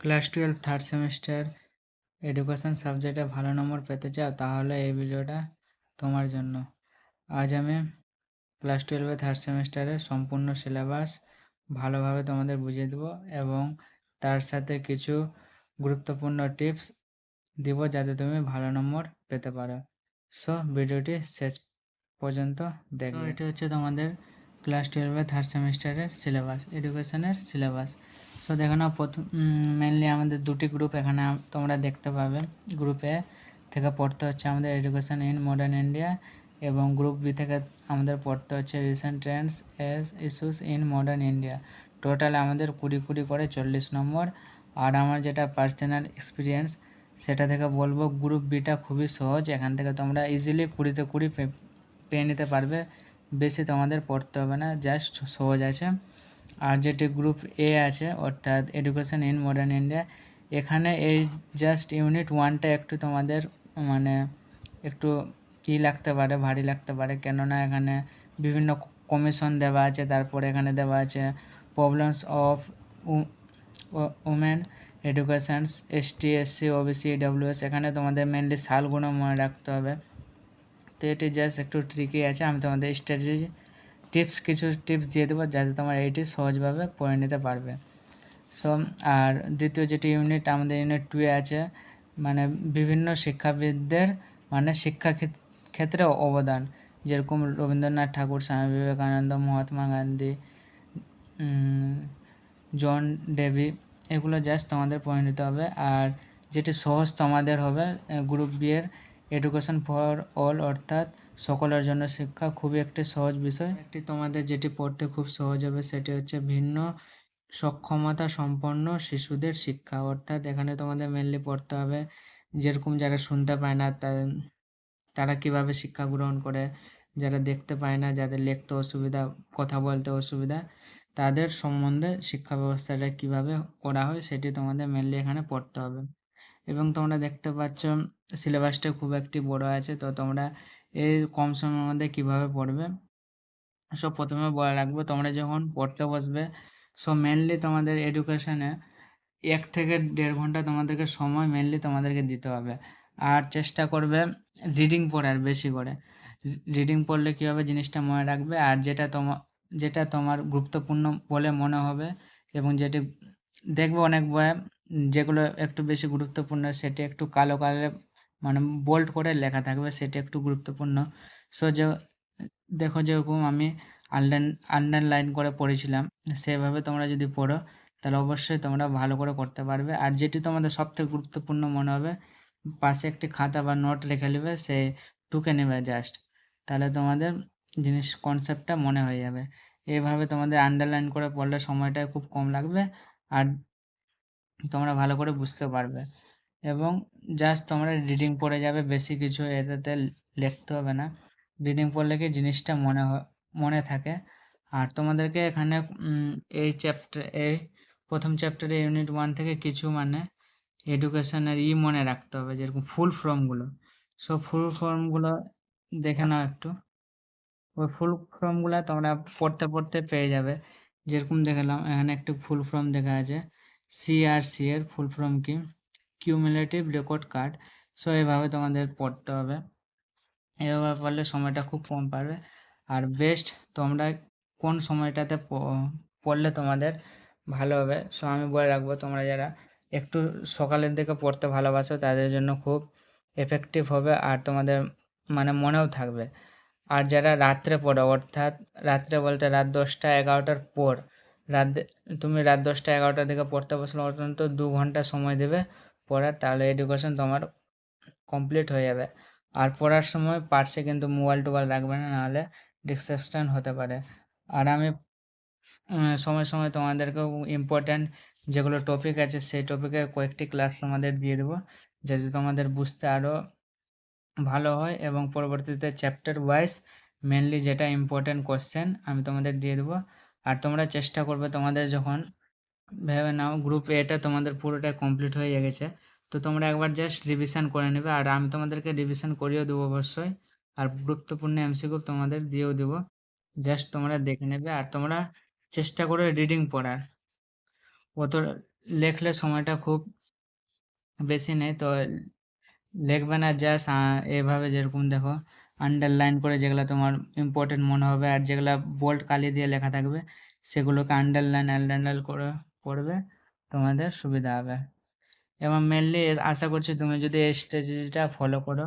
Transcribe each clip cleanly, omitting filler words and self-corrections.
Class 12 third semester education সাবজেক্টে ভালো নম্বর পেতে চাও, তাহলে এই ভিডিওটা তোমার জন্য। আজ আমি ক্লাস 12 থার্ড সেমিস্টারের সম্পূর্ণ সিলেবাস ভালোভাবে তোমাদের বুঝিয়ে দেবো এবং তার সাথে কিছু গুরুত্বপূর্ণ টিপস দিব যাতে তুমি ভালো নম্বর পেতে পারো। সো ভিডিওটি শেষ পর্যন্ত দেখবে। এটি হচ্ছে তোমাদের ক্লাস 12 থার্ড সেমিস্টারের সিলেবাস, এডুকেশনের সিলেবাস। সো দেখো না, প্রথম মেনলি আমাদের দুটি গ্রুপ এখানে তোমরা দেখতে পাবে। গ্রুপ এ থেকে পড়তে হচ্ছে আমাদের এডুকেশন ইন মডার্ন ইন্ডিয়া এবং গ্রুপ বি থেকে আমাদের পড়তে হচ্ছে recent Trends S issues in modern India. Total আমাদের 20 করে 40 নম্বর। আর আমার যেটা পার্সোনাল এক্সপিরিয়েন্স সেটা থেকে বলবো, গ্রুপ বিটা খুবই সহজ। এখান থেকে তোমরা ইজিলি 20 পেয়ে নিতে পারবে, বেশি তোমাদের পড়তে হবে না, জাস্ট সহজ আছে। আর যেটি গ্রুপ এ আছে অর্থাৎ এডুকেশন ইন মডার্ন ইন্ডিয়া, এখানে এই জাস্ট ইউনিট 1টা একটু তোমাদের মানে একটু লাগতে পারে, ভারী লাগতে পারে, কেননা এখানে বিভিন্ন কমিশন দেওয়া আছে। তারপরে এখানে দেওয়া আছে problems of women educations ST SC OBC WS. এখানে তোমাদের মেনলি সালগুলো মনে রাখতে হবে। তো এটি জাস্ট একটু ট্রিকি আছে। আমি তোমাদের স্ট্র্যাটেজি কিছু টিপস দিয়ে দেবো যাতে তোমরা এইটি সহজভাবে পড়ে নিতে পারবে। সো আর দ্বিতীয় যেটি ইউনিট আমাদের ইউনিট 2 আছে, মানে বিভিন্ন শিক্ষাবিদদের মানে শিক্ষা ক্ষেত্রে অবদান, যেরকম রবীন্দ্রনাথ ঠাকুর, স্বামী বিবেকানন্দ, মহাত্মা গান্ধী, জন ডেভি, এগুলো জাস্ট তোমাদের পড়ে নিতে হবে। আর যেটি সহজ তোমাদের হবে গ্রুপ বি এর এডুকেশন ফর অল অর্থাৎ সকলের জন্য শিক্ষা, খুবই একটি সহজ বিষয়। একটি তোমাদের যেটি পড়তে খুব সহজ হবে সেটি হচ্ছে ভিন্ন সক্ষমতা সম্পন্ন শিশুদের শিক্ষা। অর্থাৎ এখানে তোমাদের মেনলি পড়তে হবে যেরকম যারা শুনতে পায় না তারা কিভাবে শিক্ষা গ্রহণ করে, যারা দেখতে পায় না, যাদের লিখতে অসুবিধা, কথা বলতে অসুবিধা, তাদের সম্বন্ধে শিক্ষা ব্যবস্থাটা কিভাবে করা হয় সেটি তোমাদের মেনলি এখানে পড়তে হবে। এবং তোমরা দেখতে পাচ্ছ সিলেবাসটা খুব একটি বড় আছে, তো তোমরা এই কম সময়ের মধ্যে কিভাবে পড়বে। সব প্রথমে বলে রাখবো, তোমরা যখন পড়তে বসবে মেনলি তোমাদের এডুকেশনে 1 থেকে 1.5 ঘন্টা তোমাদেরকে সময় মেনলি তোমাদেরকে দিতে হবে। আর চেষ্টা করবে রিডিং পড়ার বেশি করে। রিডিং পড়লে কী হবে, জিনিসটা মনে রাখবে। আর যেটা তোমার গুরুত্বপূর্ণ বলে মনে হবে এবং যেটি দেখবে অনেক বইয়ে যেগুলো একটু বেশি গুরুত্বপূর্ণ সেটি একটু কালো কালারে মানে বোল্ড করে লেখা থাকবে, সেটি একটু গুরুত্বপূর্ণ। সো দেখো যেরকম আমি আন্ডারলাইন করে পড়েছিলাম, সেভাবে তোমরা যদি পড়ো তাহলে অবশ্যই তোমরা ভালো করে করতে পারবে। আর যেটি তোমাদের সবথেকে গুরুত্বপূর্ণ মনে হবে পাশে একটি খাতা বা নোট রেখে নেবে, সে টুকে নেবে জাস্ট, তাহলে তোমাদের কনসেপ্টটা মনে হয়ে যাবে। এইভাবে তোমাদের আন্ডারলাইন করে পড়লে সময়টা খুব কম লাগবে আর তোমরা ভালো করে বুঝতে পারবে। এবং জাস্ট তোমরা রিডিং পড়ে যাবে, বেশি কিছু এটাতে লিখতে হবে না। রিডিং পড়লে কি জিনিসটা মনে থাকে। আর তোমাদেরকে এখানে এই প্রথম চ্যাপ্টারে ইউনিট 1 থেকে কিছু মানে এডুকেশনের মনে রাখতে হবে, যেরকম ফুল ফর্মগুলো। সো ফুল ফর্মগুলো দেখে নাও একটু। ওই ফুল ফর্মগুলো তোমরা পড়তে পড়তে পেয়ে যাবে। যেরকম দেখালাম এখানে একটু ফুল ফর্ম দেখা আছে। সিআরসি এর ফুল ফর্ম কি, কিউমুলেটিভ রেকর্ড কার্ড। সো এইভাবে তোমাদের পড়তে হবে। এভাবে পড়লে সময়টা খুব কম পারবে। আর বেস্ট তোমরা কোন সময়টাতে পড়লে তোমাদের ভালো হবে, সো আমি বলে রাখবো, তোমরা যারা একটু সকালের দিকে পড়তে ভালোবাসো তাদের জন্য খুব এফেক্টিভ হবে আর তোমাদের মানে মনেও থাকবে। আর যারা রাত্রে পড়ো অর্থাৎ রাত্রে বলতে রাত 10টা 11টার পর, তুমি রাত 10টা 11টার দিকে পড়তে বসলে অন্তত 2 ঘন্টা সময় দেবে পড়ার, তাহলে এডুকেশন তোমার কমপ্লিট হয়ে যাবে। আর পড়ার সময় পার্শ্বে কিন্তু মোবাইল টোবাইল রাখবে না, নাহলে ডিস্ট্রাকশন হতে পারে। আর আমি সময় সময় তোমাদেরকেও ইম্পর্ট্যান্ট যেগুলো টপিক আছে সেই টপিকের কয়েকটি ক্লাস তোমাদের দিয়ে দেবো, যাতে তোমাদের বুঝতে আরও ভালো হয়। এবং পরবর্তীতে চ্যাপ্টার ওয়াইজ মেনলি যেটা ইম্পর্ট্যান্ট কোশ্চেন আমি তোমাদের দিয়ে দেবো। আর তোমরা চেষ্টা করবে, তোমাদের যখন ভেবে নাও গ্রুপ এটা তোমাদের পুরোটা কমপ্লিট হয়ে গেছে, তো তোমরা একবার জাস্ট রিভিশন করে নেবে। আর আমি তোমাদেরকে রিভিশন করিয়েও দেবো অবশ্যই, আর গুরুত্বপূর্ণ এমসিকিউ তোমাদের দিয়েও দেবো, জাস্ট তোমরা দেখে নেবে। আর তোমরা চেষ্টা করো রিডিং পড়ার, অত লেখলে সময়টা খুব বেশি নেই, তো লিখবে না, জাস্ট এভাবে যেরকম দেখো আন্ডারলাইন করে যেগুলো তোমার ইম্পর্টেন্ট মনে হবে আর যেগুলো বোল্ড কালি দিয়ে লেখা থাকবে সেগুলোকে আন্ডারলাইন করে পড়বে, তোমাদের সুবিধা হবে। এবং মেনলি আশা করছি তুমি যদি এই স্ট্র্যাটেজিটা ফলো করো,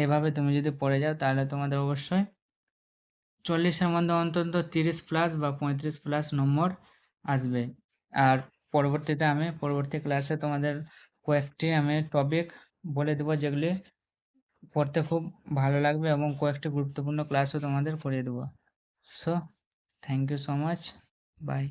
এইভাবে তুমি যদি পড়ে যাও, তাহলে তোমাদের অবশ্যই 40-এর মধ্যে অন্তত 30+ বা 35+ নম্বর আসবে। আর পরবর্তী ক্লাসে তোমাদের কয়েকটি আমি টপিক বলে দেবো যেগুলি পড়তে খুব ভালো লাগবে, এবং কয়েকটি গুরুত্বপূর্ণ ক্লাসও তোমাদের করিয়ে দেবো। So thank you so much, by.